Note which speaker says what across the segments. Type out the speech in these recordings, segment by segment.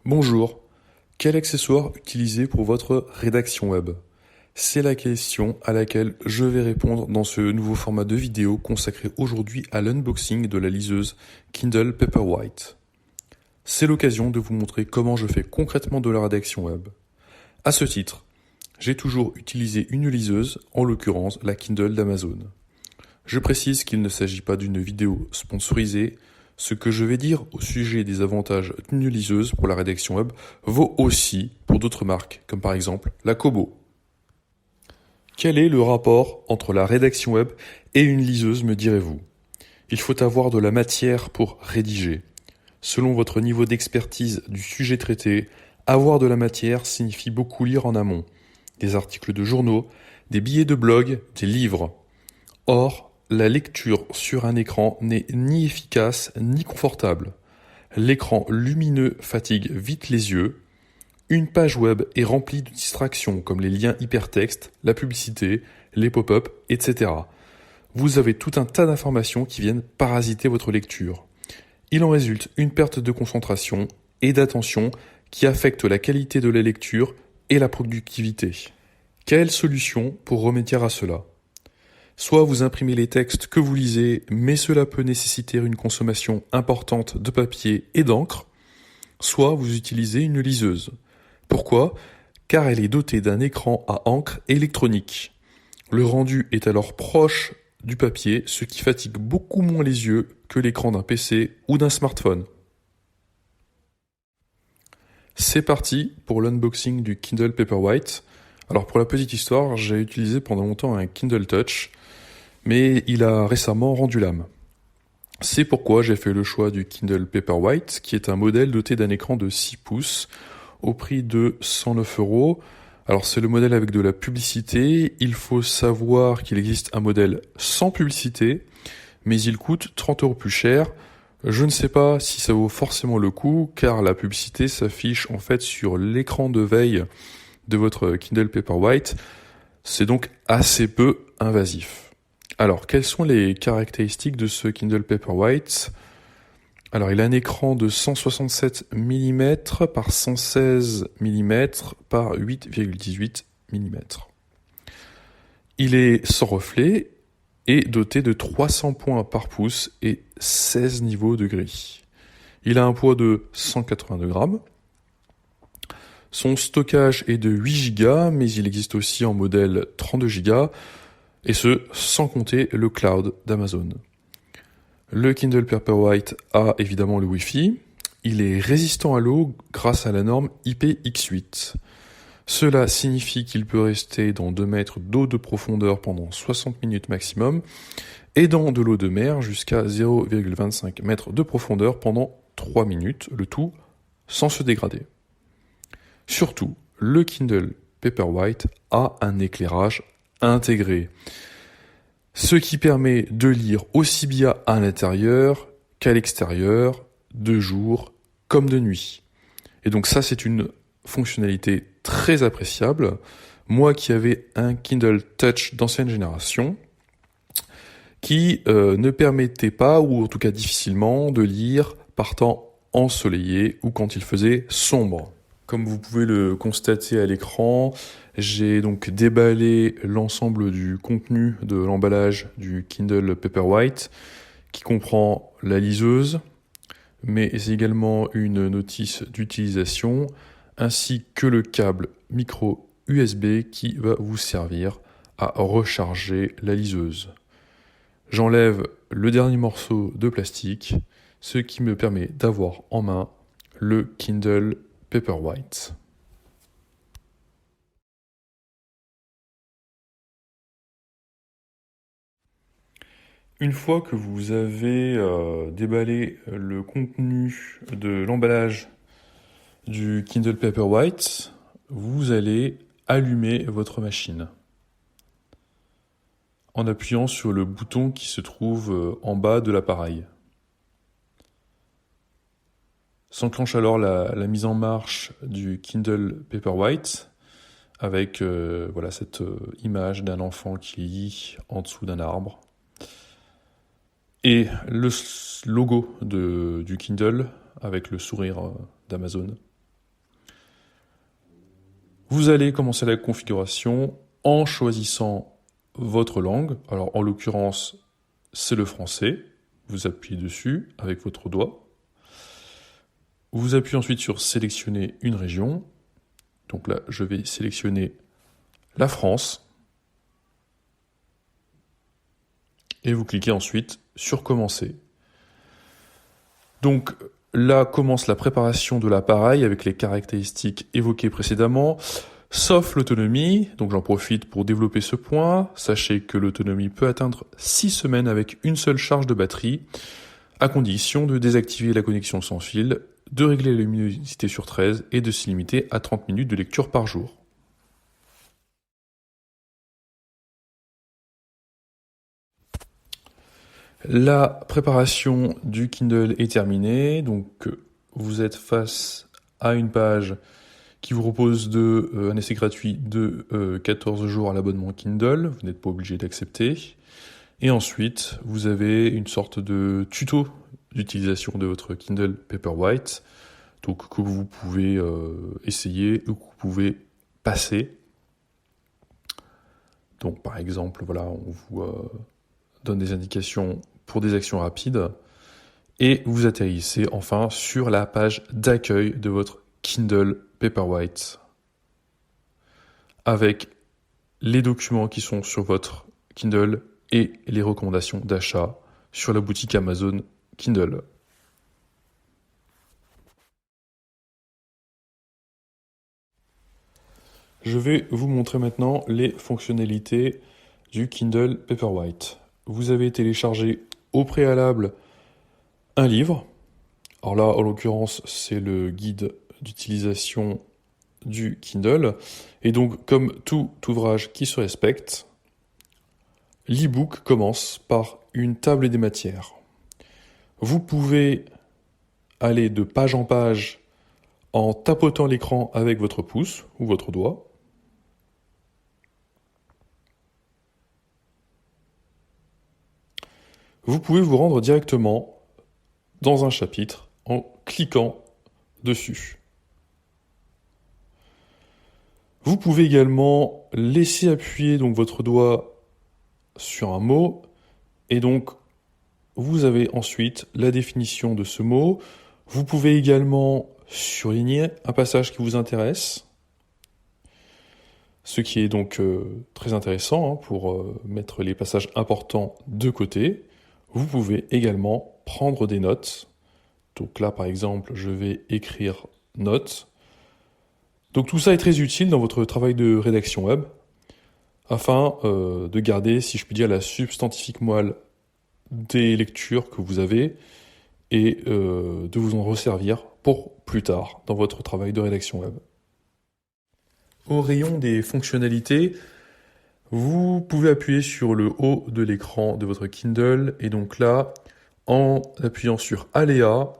Speaker 1: Bonjour, quel accessoire utiliser pour votre rédaction web? C'est la question à laquelle je vais répondre dans ce nouveau format de vidéo consacré aujourd'hui à l'unboxing de la liseuse Kindle Paperwhite. C'est l'occasion de vous montrer comment je fais concrètement de la rédaction web. À ce titre, j'ai toujours utilisé une liseuse, en l'occurrence la Kindle d'Amazon. Je précise qu'il ne s'agit pas d'une vidéo sponsorisée. Ce que je vais dire au sujet des avantages d'une liseuse pour la rédaction web vaut aussi pour d'autres marques, comme par exemple la Kobo. Quel est le rapport entre la rédaction web et une liseuse, me direz-vous? Il faut avoir de la matière pour rédiger. Selon votre niveau d'expertise du sujet traité, avoir de la matière signifie beaucoup lire en amont. Des articles de journaux, des billets de blog, des livres. Or, la lecture sur un écran n'est ni efficace ni confortable. L'écran lumineux fatigue vite les yeux. Une page web est remplie de distractions comme les liens hypertextes, la publicité, les pop-up, etc. Vous avez tout un tas d'informations qui viennent parasiter votre lecture. Il en résulte une perte de concentration et d'attention qui affecte la qualité de la lecture et la productivité. Quelle solution pour remédier à cela? Soit vous imprimez les textes que vous lisez, mais cela peut nécessiter une consommation importante de papier et d'encre, soit vous utilisez une liseuse. Pourquoi? Car elle est dotée d'un écran à encre électronique. Le rendu est alors proche du papier, ce qui fatigue beaucoup moins les yeux que l'écran d'un PC ou d'un smartphone. C'est parti pour l'unboxing du Kindle Paperwhite. Alors pour la petite histoire, j'ai utilisé pendant longtemps un Kindle Touch, mais il a récemment rendu l'âme. C'est pourquoi j'ai fait le choix du Kindle Paperwhite, qui est un modèle doté d'un écran de 6 pouces au prix de 109 euros. Alors c'est le modèle avec de la publicité. Il faut savoir qu'il existe un modèle sans publicité, mais il coûte 30 euros plus cher. Je ne sais pas si ça vaut forcément le coup, car la publicité s'affiche en fait sur l'écran de veille de votre Kindle Paperwhite. C'est donc assez peu invasif. Alors, quelles sont les caractéristiques de ce Kindle Paperwhite? Alors, il a un écran de 167 mm par 116 mm par 8,18 mm. Il est sans reflet et doté de 300 points par pouce et 16 niveaux de gris. Il a un poids de 182 grammes. Son stockage est de 8 Go, mais il existe aussi en modèle 32 Go, et ce, sans compter le cloud d'Amazon. Le Kindle Paperwhite a évidemment le Wi-Fi. Il est résistant à l'eau grâce à la norme IPX8. Cela signifie qu'il peut rester dans 2 mètres d'eau de profondeur pendant 60 minutes maximum et dans de l'eau de mer jusqu'à 0,25 mètres de profondeur pendant 3 minutes, le tout sans se dégrader. Surtout, le Kindle Paperwhite a un éclairage intégré, ce qui permet de lire aussi bien à l'intérieur qu'à l'extérieur, de jour comme de nuit. Et donc ça, c'est une fonctionnalité très appréciable. Moi qui avais un Kindle Touch d'ancienne génération, qui ne permettait pas, ou en tout cas difficilement, de lire par temps ensoleillé ou quand il faisait sombre. Comme vous pouvez le constater à l'écran, j'ai donc déballé l'ensemble du contenu de l'emballage du Kindle Paperwhite, qui comprend la liseuse, mais c'est également une notice d'utilisation, ainsi que le câble micro USB qui va vous servir à recharger la liseuse. J'enlève le dernier morceau de plastique, ce qui me permet d'avoir en main le Kindle Paperwhite. Une fois que vous avez déballé le contenu de l'emballage du Kindle Paperwhite, vous allez allumer votre machine en appuyant sur le bouton qui se trouve en bas de l'appareil. S'enclenche alors la mise en marche du Kindle Paperwhite avec cette image d'un enfant qui lit en dessous d'un arbre. Et le logo du Kindle avec le sourire d'Amazon. Vous allez commencer la configuration en choisissant votre langue. Alors en l'occurrence, c'est le français. Vous appuyez dessus avec votre doigt. Vous appuyez ensuite sur sélectionner une région. Donc là, je vais sélectionner la France. Et vous cliquez ensuite sur commencer. Donc là commence la préparation de l'appareil avec les caractéristiques évoquées précédemment, sauf l'autonomie. Donc j'en profite pour développer ce point. Sachez que l'autonomie peut atteindre 6 semaines avec une seule charge de batterie, à condition de désactiver la connexion sans fil, de régler la luminosité sur 13 et de s'y limiter à 30 minutes de lecture par jour. La préparation du Kindle est terminée, donc vous êtes face à une page qui vous propose un essai gratuit de 14 jours à l'abonnement Kindle, vous n'êtes pas obligé d'accepter. Et ensuite, vous avez une sorte de tuto d'utilisation de votre Kindle Paperwhite, donc que vous pouvez essayer ou que vous pouvez passer. Donc par exemple, voilà, on vous donne des indications pour des actions rapides et vous atterrissez enfin sur la page d'accueil de votre Kindle Paperwhite avec les documents qui sont sur votre Kindle et les recommandations d'achat sur la boutique Amazon Kindle. Je vais vous montrer maintenant les fonctionnalités du Kindle Paperwhite. Vous avez téléchargé au préalable un livre. Alors là, en l'occurrence, c'est le guide d'utilisation du Kindle. Et donc, comme tout ouvrage qui se respecte, l'e-book commence par une table des matières. Vous pouvez aller de page en page en tapotant l'écran avec votre pouce ou votre doigt. Vous pouvez vous rendre directement dans un chapitre en cliquant dessus. Vous pouvez également laisser appuyer donc votre doigt sur un mot et donc vous avez ensuite la définition de ce mot. Vous pouvez également surligner un passage qui vous intéresse, ce qui est donc très intéressant pour mettre les passages importants de côté. Vous pouvez également prendre des notes. Donc là, par exemple, je vais écrire notes. Donc tout ça est très utile dans votre travail de rédaction web, afin de garder, si je puis dire, la substantifique moelle des lectures que vous avez et de vous en resservir pour plus tard dans votre travail de rédaction web. Au rayon des fonctionnalités, vous pouvez appuyer sur le haut de l'écran de votre Kindle et donc là, en appuyant sur Aléa,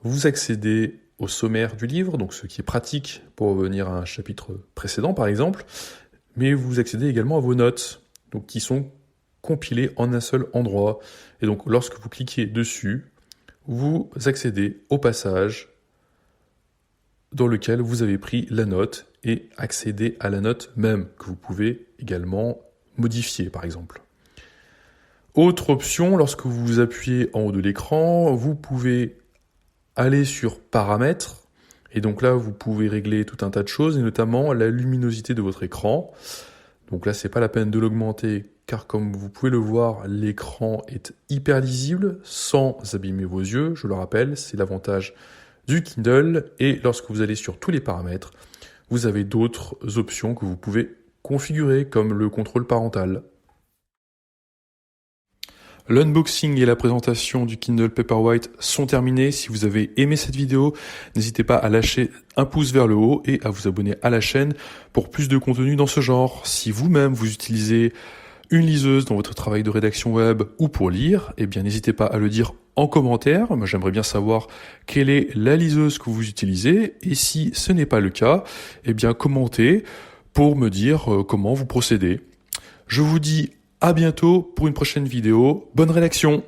Speaker 1: vous accédez au sommaire du livre, donc ce qui est pratique pour revenir à un chapitre précédent par exemple, mais vous accédez également à vos notes, donc qui sont compilées en un seul endroit. Et donc lorsque vous cliquez dessus, vous accédez au passage dans lequel vous avez pris la note et accéder à la note même, que vous pouvez également modifier par exemple. Autre option, lorsque vous appuyez en haut de l'écran, vous pouvez aller sur paramètres, et donc là vous pouvez régler tout un tas de choses, et notamment la luminosité de votre écran. Donc là c'est pas la peine de l'augmenter, car comme vous pouvez le voir, l'écran est hyper lisible, sans abîmer vos yeux, je le rappelle, c'est l'avantage du Kindle, et lorsque vous allez sur tous les paramètres, vous avez d'autres options que vous pouvez configurer, comme le contrôle parental. L'unboxing et la présentation du Kindle Paperwhite sont terminés. Si vous avez aimé cette vidéo, n'hésitez pas à lâcher un pouce vers le haut et à vous abonner à la chaîne pour plus de contenu dans ce genre. Si vous-même vous utilisez une liseuse dans votre travail de rédaction web ou pour lire, eh bien n'hésitez pas à le dire en commentaire. Moi, j'aimerais bien savoir quelle est la liseuse que vous utilisez et si ce n'est pas le cas, eh bien commentez pour me dire comment vous procédez. Je vous dis à bientôt pour une prochaine vidéo. Bonne rédaction!